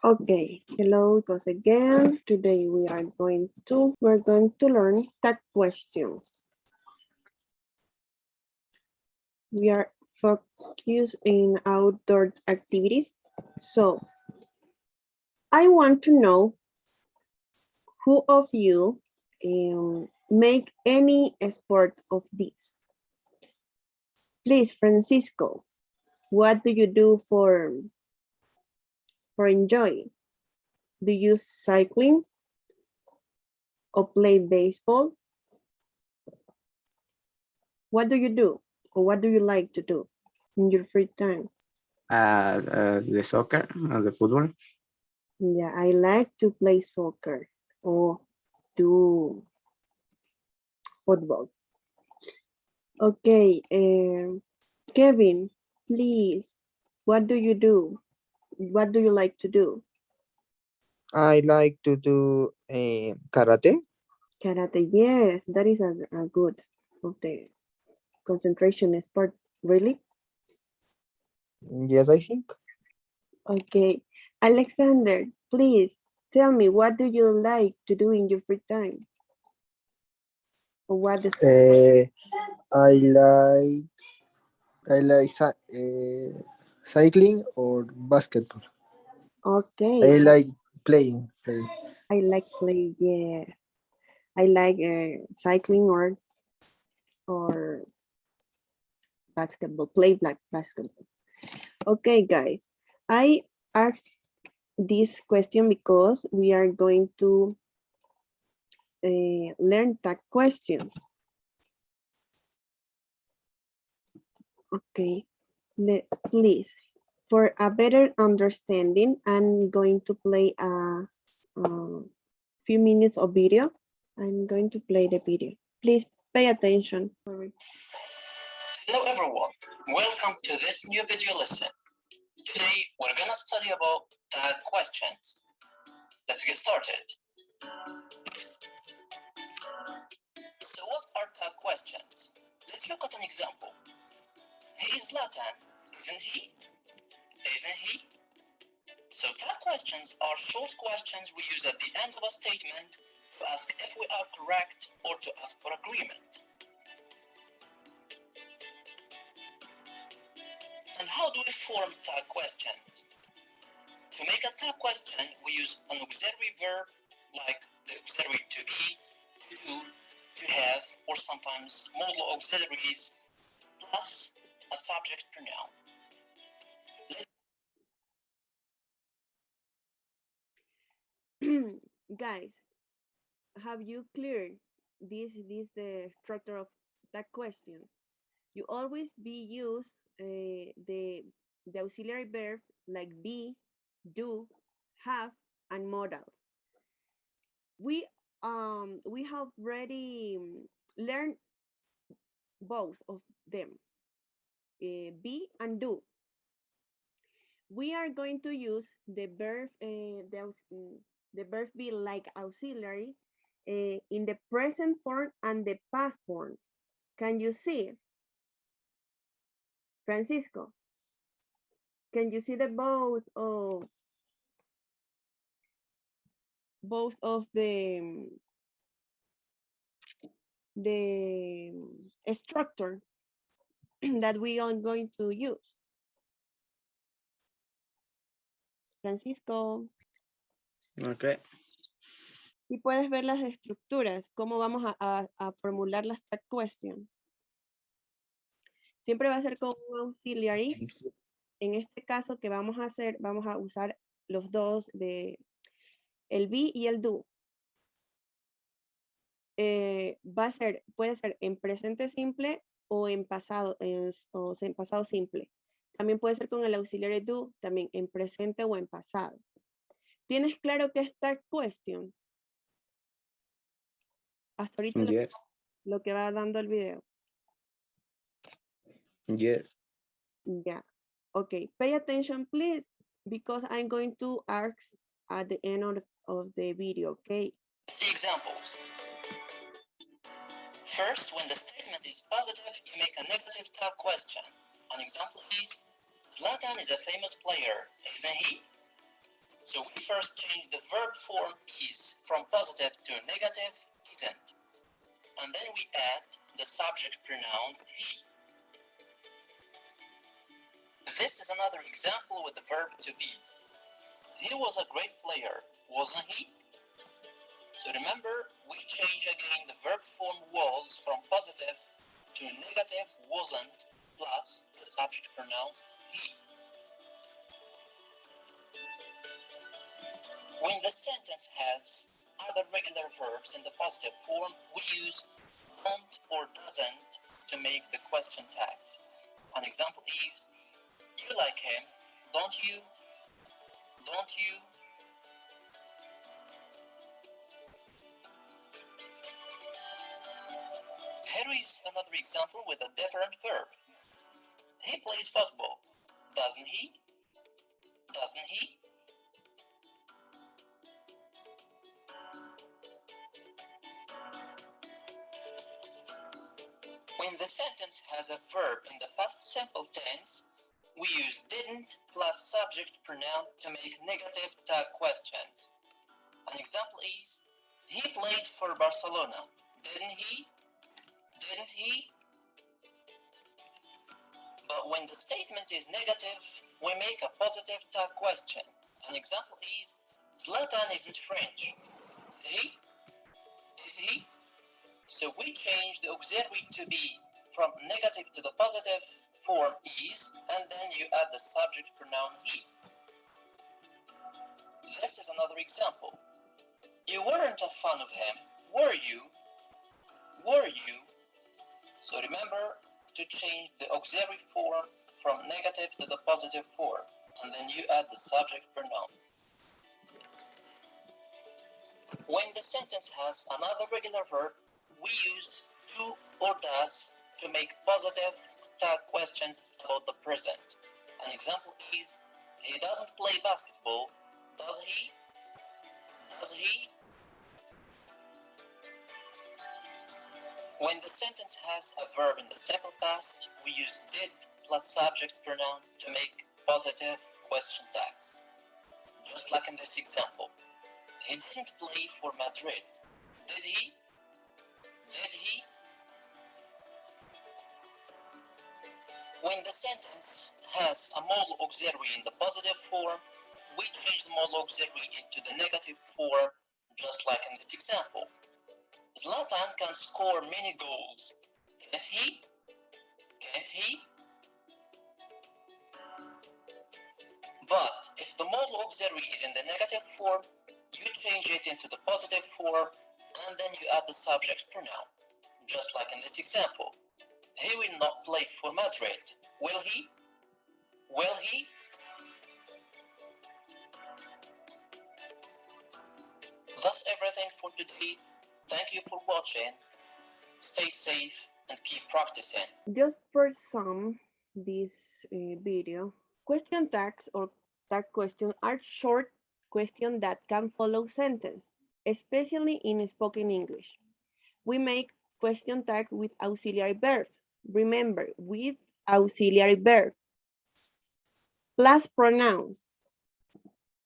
Okay, hello once again. Today we're going to learn tag questions. We are focused in outdoor activities. So I want to know who of you make any sport of this. Please, Francisco, what do you do for enjoy? Do you cycling or play baseball? What do you do? Or what do you like to do in your free time? The soccer, the football. Yeah, I like to play soccer or do football. Okay, Kevin, please, what do you do? What do you like to do? I like to do karate. Karate, yes, that is a good of the concentration sport, really? Yes, I think. Okay, Alexander, please tell me what do you like to do in your free time? Or what is, Uh, I like cycling or basketball. okay, I like playing. I like play, yeah. I like cycling or basketball, play black basketball. Okay, guys, I asked this question because we are going to learn that question. Okay, please, for a better understanding, I'm going to play a few minutes of video. I'm going to play the video. Please pay attention. Sorry. Hello everyone, welcome to this new video lesson. Today we're gonna study about tag questions. Let's get started. So what are tag questions? Let's look at an example. He is Latin, isn't he? Isn't he? So tag questions are short questions we use at the end of a statement to ask if we are correct or to ask for agreement. And how do we form tag questions? To make a tag question, we use an auxiliary verb like the auxiliary to be, to do, to have, or sometimes modal auxiliaries, plus a subject pronoun. Guys, have you cleared this the structure of that question? You always be use the auxiliary verb like be, do, have, and modal. We have already learned both of them, be and do. We are going to use the verb the verb be like auxiliary in the present form and the past form. Can you see, Francisco? Can you see the both of the structure that we are going to use? Francisco, Okay. y puedes ver las estructuras, cómo vamos a formular las tag questions. Siempre va a ser con un auxiliary. En este caso que vamos a hacer, vamos a usar los dos de el be y el do. Va a ser, puede ser en presente simple o en pasado, en pasado simple. También puede ser con el auxiliary do, también en presente o en pasado. ¿Tienes claro qué es tag question? Hasta ahorita Yes. lo que va dando el video. Yes. Yeah. Okay. Pay attention, please, because I'm going to ask at the end of the video, okay? Let's see examples. First, when the statement is positive, you make a negative tag question. An example is, Zlatan is a famous player, isn't he? So we first change the verb form is from positive to negative isn't. And then we add the subject pronoun he. This is another example with the verb to be. He was a great player, wasn't he? So remember, we change again the verb form was from positive to negative wasn't plus the subject pronoun he. When the sentence has other regular verbs in the positive form, we use don't or doesn't to make the question tags. An example is, you like him, don't you? Don't you? Here is another example with a different verb. He plays football, doesn't he? Doesn't he? When the sentence has a verb in the past simple tense, we use didn't plus subject pronoun to make negative tag questions. An example is, he played for Barcelona, didn't he? Didn't he? But when the statement is negative, we make a positive tag question. An example is, Zlatan isn't French. Is he? Is he? So we change the auxiliary to be from negative to the positive form is, and then you add the subject pronoun he. This is another example. You weren't a fan of him, were you? Were you? So remember to change the auxiliary form from negative to the positive form, and then you add the subject pronoun. When the sentence has another regular verb, we use do or does to make positive tag questions about the present. An example is, he doesn't play basketball, does he? Does he? When the sentence has a verb in the simple past, we use did plus subject pronoun to make positive question tags. Just like in this example, he didn't play for Madrid, did he? Did he? When the sentence has a modal auxiliary in the positive form, we change the modal auxiliary into the negative form, just like in this example. Zlatan can score many goals, can't he? Can't he? But if the modal auxiliary is in the negative form, you change it into the positive form, and then you add the subject pronoun, just like in this example. He will not play for Madrid, will he? Will he? That's everything for today. Thank you for watching. Stay safe and keep practicing. Just for some, this video, question tags or tag questions are short questions that can follow sentence, especially in spoken English. We make question tags with auxiliary verbs. Remember, with auxiliary verbs plus pronouns.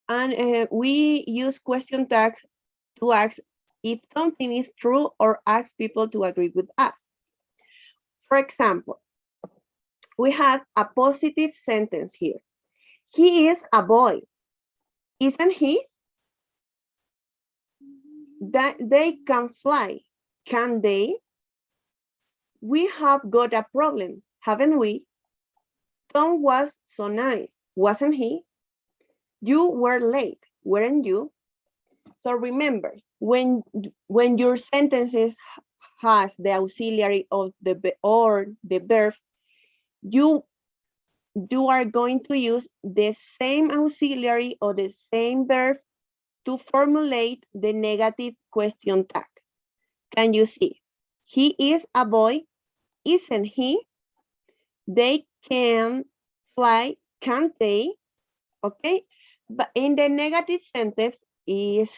And we use question tags to ask if something is true or ask people to agree with us. For example, we have a positive sentence here. He is a boy, isn't he? That they can fly, can they? We have got a problem, haven't we? Tom was so nice, wasn't he? You were late, weren't you? So remember, when your sentences has the auxiliary of the verb, you are going to use the same auxiliary or the same verb to formulate the negative question tag. Can you see? He is a boy, isn't he? They can fly, can't they? Okay, but in the negative sentence is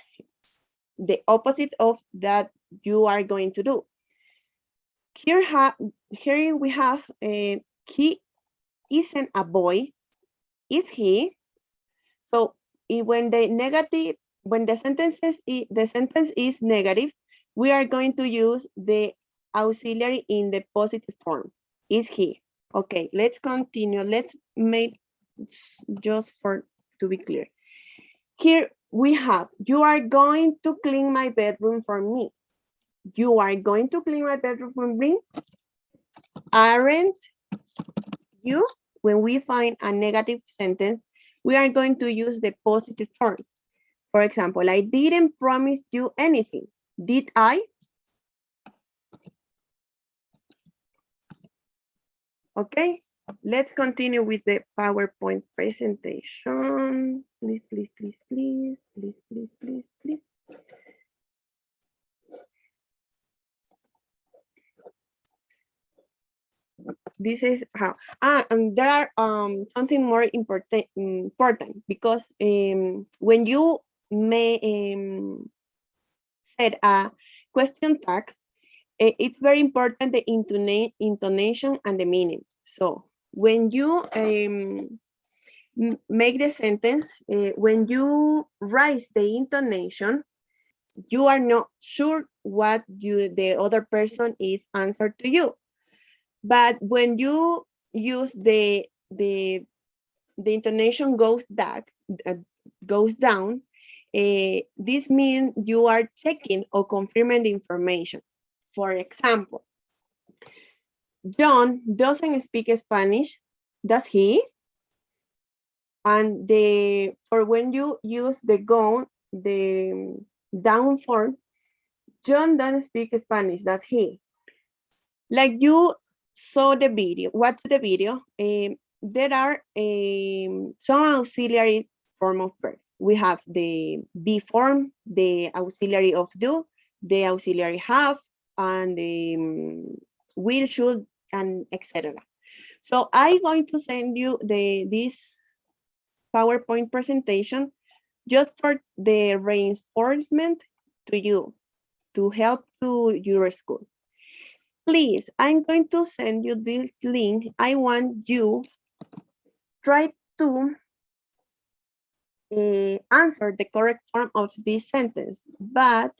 the opposite of that you are going to do. Here we have he isn't a boy, is he? So when the sentence is negative, we are going to use the auxiliary in the positive form. Is he? Okay, let's continue. Let's make just for to be clear. Here we have, you are going to clean my bedroom for me. You are going to clean my bedroom for me. Aren't you? When we find a negative sentence, we are going to use the positive form. For example, I didn't promise you anything. Did I? Okay, let's continue with the PowerPoint presentation. Please, please, please, please, please, please, please, please. This is how. And there are something more important because when you may set a question tag, it's very important the intonation and the meaning. So when you make the sentence, when you raise the intonation, you are not sure what the other person is answered to you. But when you use the intonation goes down, this means you are checking or confirming the information. For example, John doesn't speak Spanish, does he? And for when you use the down form, John doesn't speak Spanish, does he? Like you saw the video, watch the video, there are some auxiliary form of verbs. We have the be form, the auxiliary of do, the auxiliary have, and the will, should, and etc. So I'm going to send you this PowerPoint presentation just for the reinforcement to you to help to your school. Please, I'm going to send you this link. I want you try to answer the correct form of this sentence, but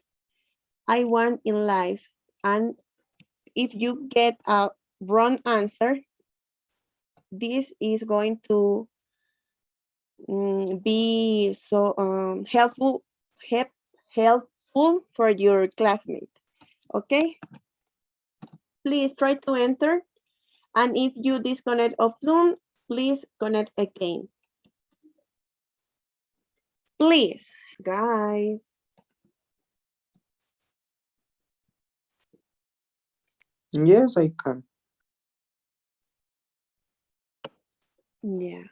I want in live. And if you get a wrong answer, this is going to be so helpful for your classmate. Okay, please try to enter. And if you disconnect of Zoom, please connect again. Please, guys. Yes, I can. Yeah.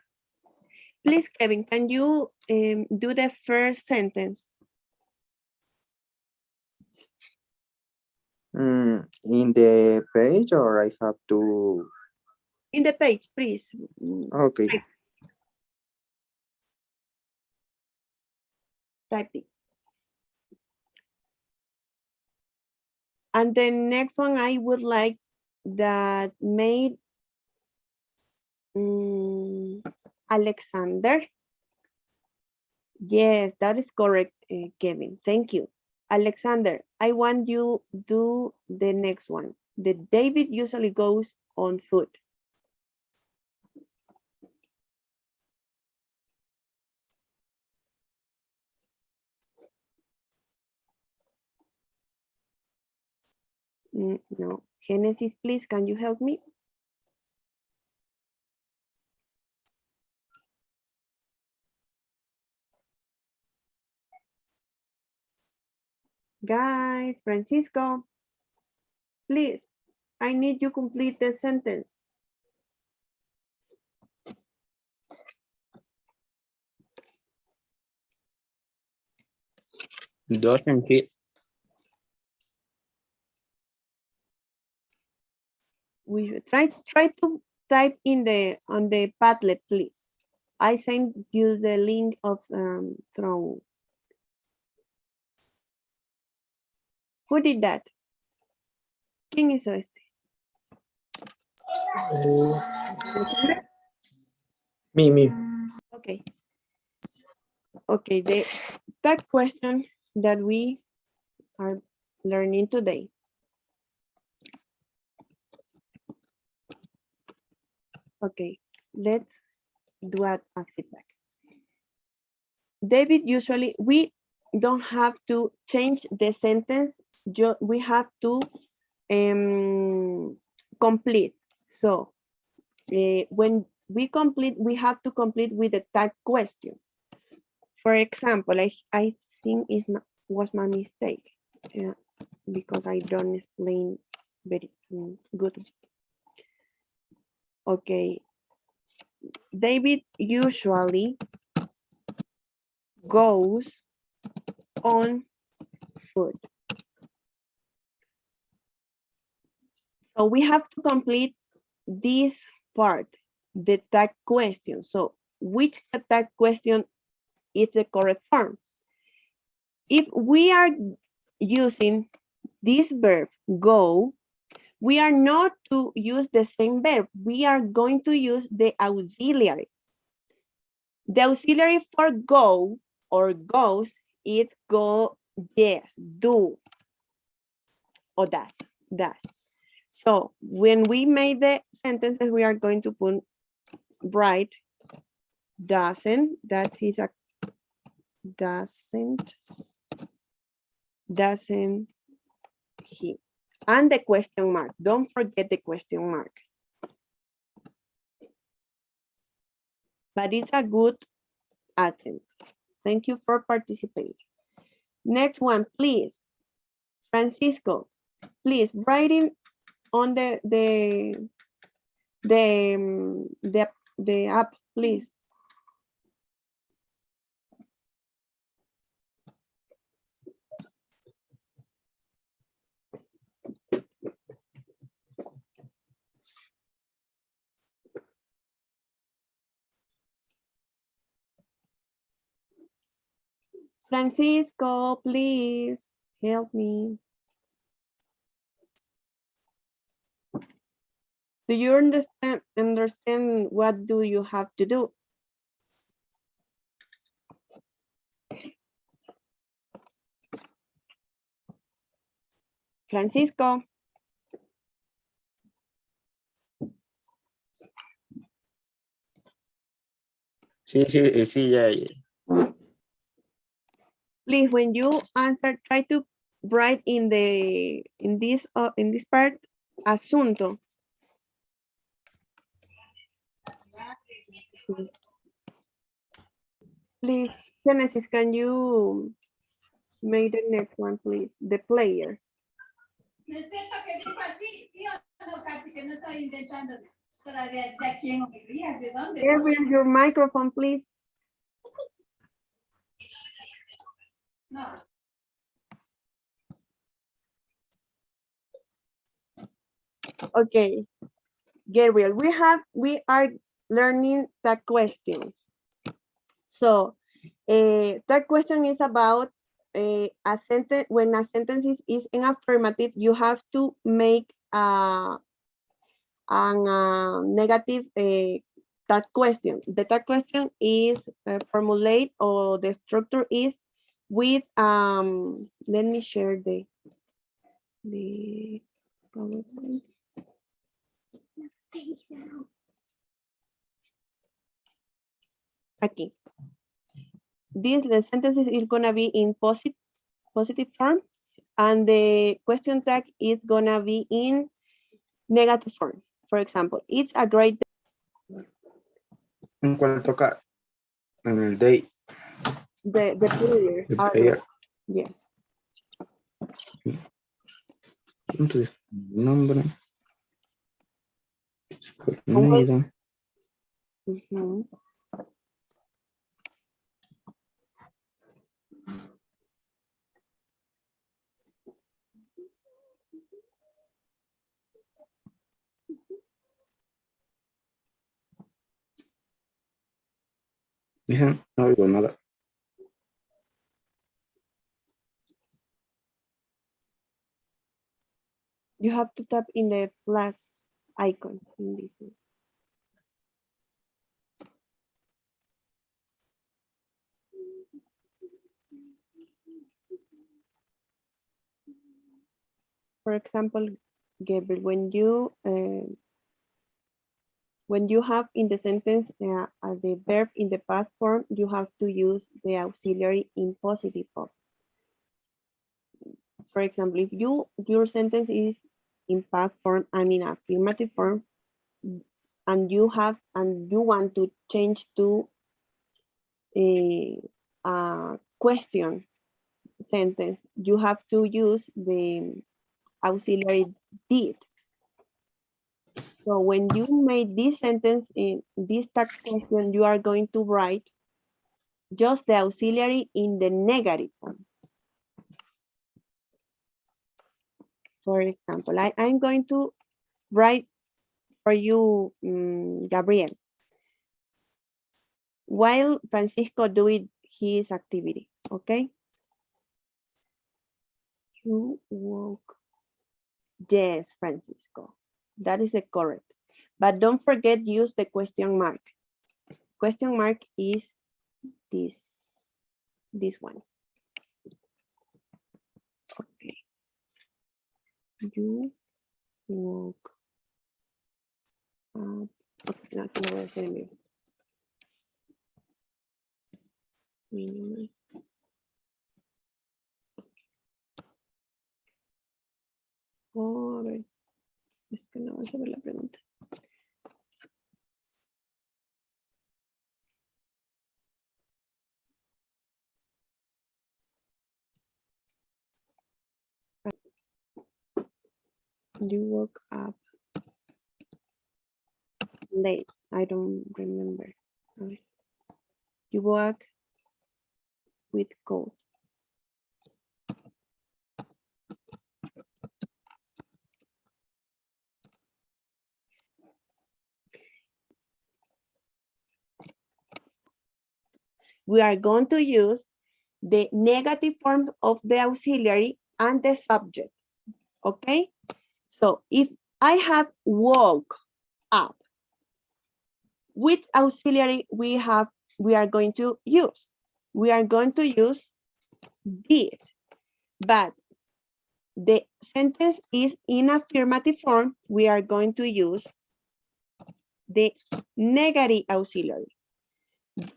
Please, Kevin, can you do the first sentence? In the page, or I have to. In the page, please. Okay. Type it. And the next one I would like that made Alexander. Yes, that is correct, Kevin. Thank you. Alexander, I want you do the next one. The David usually goes on foot. No. Genesis, please, can you help me? Guys, Francisco, please, I need you complete the sentence. Doesn't he? We should try to type in on the Padlet, please. I sent you the link of from. Who did that? ¿Quién hizo este? Uh, ¿Alexander? me. Okay. Okay, that question that we are learning today. Okay, let's do a feedback. David, usually we don't have to change the sentence. We have to complete. So when we complete, we have to complete with the tag question. For example, I think was my mistake because I don't explain very good. Okay, David usually goes on foot. So we have to complete this part, the tag question. So which tag question is the correct form? If we are using this verb go, we are not to use the same verb. We are going to use the auxiliary. The auxiliary for go or goes is go, yes, do, or does. So when we make the sentences, we are going to put right, doesn't, that is a doesn't he. And the question mark. Don't forget the question mark. But it's a good attempt. Thank you for participating. Next one, please. Francisco, please writing on the app, please. Francisco, please help me. Do you understand what do you have to do? Francisco, Sí, sí, sí, ya. please, when you answer, try to write in this part, asunto. Please, Genesis, can you make the next one, please? The player. No es cierto que dijo así, sí o no, Katy, que no estoy intentando todavía decir quién o qué día, de dónde. Gabriel, your microphone, please. No. Okay, Gabriel, we are learning that question. So that question is about a sentence. When a sentence is in affirmative, you have to make a negative that question. That question is formulate, or the structure is with let me share the PowerPoint. Aquí. The sentences is gonna be in positive form, and the question tag is gonna be in negative form. For example, it's a great day. ¿En cuál toca? En el day. The player. The player. Yes. Entonces, nombre. Well, Comida. Dicen, no oigo nada. You have to tap in the plus icon in this one. for example, Gabriel, when you have in the sentence the verb in the past form, you have to use the auxiliary in positive form. For example, if your sentence is in past form, I mean affirmative form, and you want to change to a question sentence, you have to use the auxiliary did. So when you made this sentence in this text question, you are going to write just the auxiliary in the negative form. For example, I'm going to write for you, Gabriel, while Francisco doing his activity, okay? You walk. Yes, Francisco, that is the correct. But don't forget use the question mark. Question mark is this one. Okay. You walk up. Okay, no, aquí lo voy a hacer en vivo. Mínimo. Oh, a ver, es que no vas a ver la pregunta. You woke up late. I don't remember. A ver. You woke with cold. We are going to use the negative form of the auxiliary and the subject. Okay? So if I have woke up, which auxiliary we are going to use? We are going to use did, but the sentence is in affirmative form. We are going to use the negative auxiliary,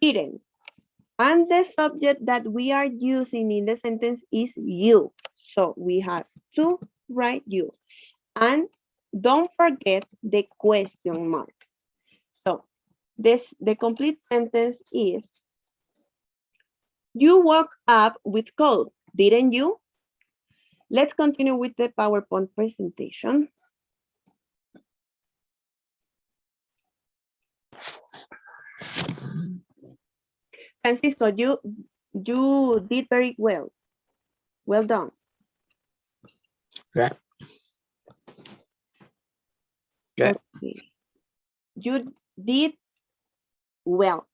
didn't. And the subject that we are using in the sentence is you. So we have to write you. And don't forget the question mark. So the complete sentence is, you woke up with cold, didn't you? Let's continue with the PowerPoint presentation. Francisco, you did very well. Well done. Okay. Okay. Okay. You did well.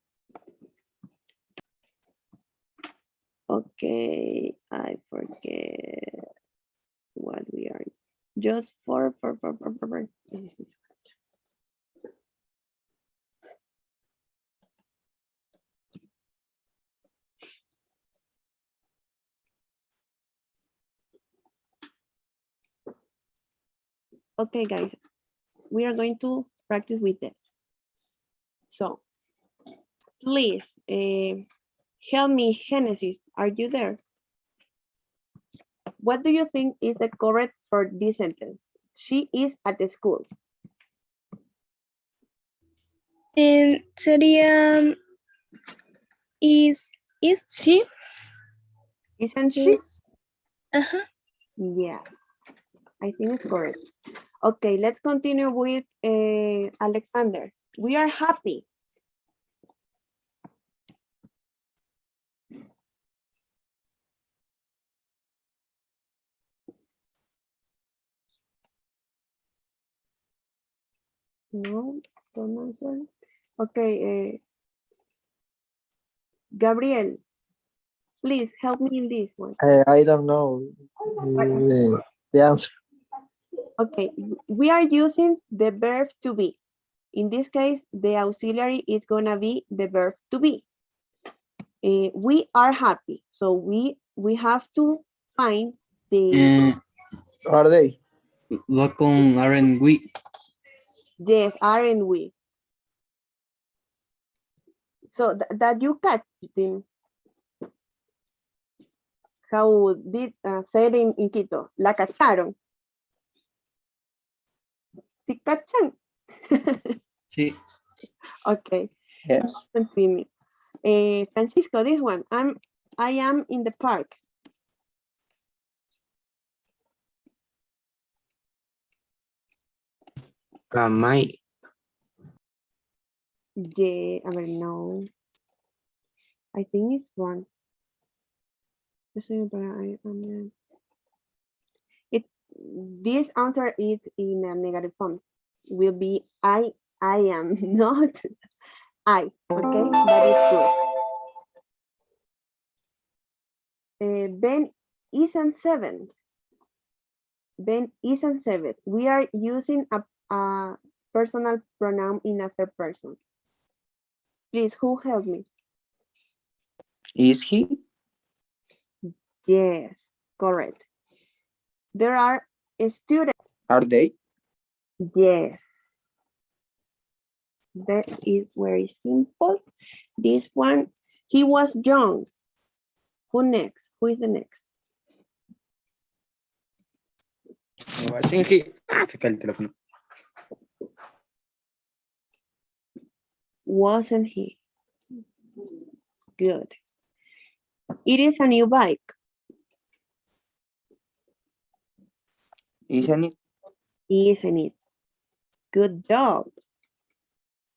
Okay, I forget what we are. Just for. Okay, guys, we are going to practice with this. So, please help me, Genesis. Are you there? What do you think is the correct for this sentence? She is at the school. Sería is she? Isn't she? Uh-huh. Yes, I think it's correct. Okay, let's continue with Alexander. We are happy. No, don't answer. Okay, Gabriel, please help me in this one. I don't know the answer. Okay, we are using the verb to be. In this case, the auxiliary is gonna be the verb to be. We are happy, so we have to find the. Are they? Va con aren't we. Yes, aren't we? So that you catch them. How did said in Quito? La cacharon. ¿Sí cachan? Sí. Okay. Yes. Continue. Francisco, this one. I am in the park. Am I? Yeah, I mean, no. I think it's wrong. It this answer is in a negative form. Will be I am not I. Okay, but it's good. Ben isn't seven. Ben isn't seven. We are using a personal pronoun in a third person. Please, who help me? Is he? Yes, correct. There are students. Are they? Yes. That is very simple. This one, he was young. Who next? Who is the next? Wasn't he? Se cae el teléfono. Wasn't he? Good. It is a new bike. Isn't it? Isn't it? Good dog.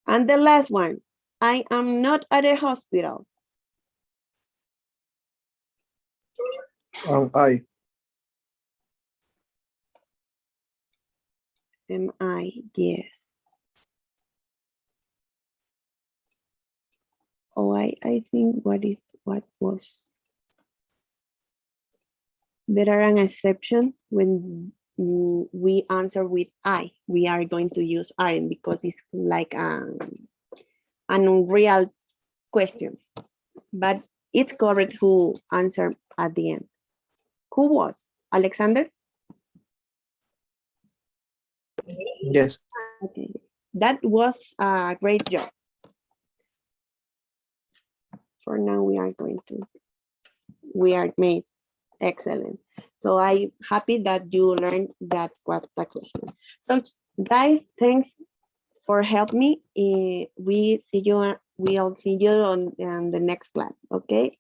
And the last one, I am not at a hospital. Am I? Am I? Yes. Oh, I think what was. There are an exception when we answer with I. We are going to use aren't because it's like an unreal question. But it's correct who answered at the end. Who was? Alexander? Yes. Okay. That was a great job. For now, we are made excellent. So I'm happy that you learned that question. So guys, thanks for helping me. We'll see you on the next class, okay?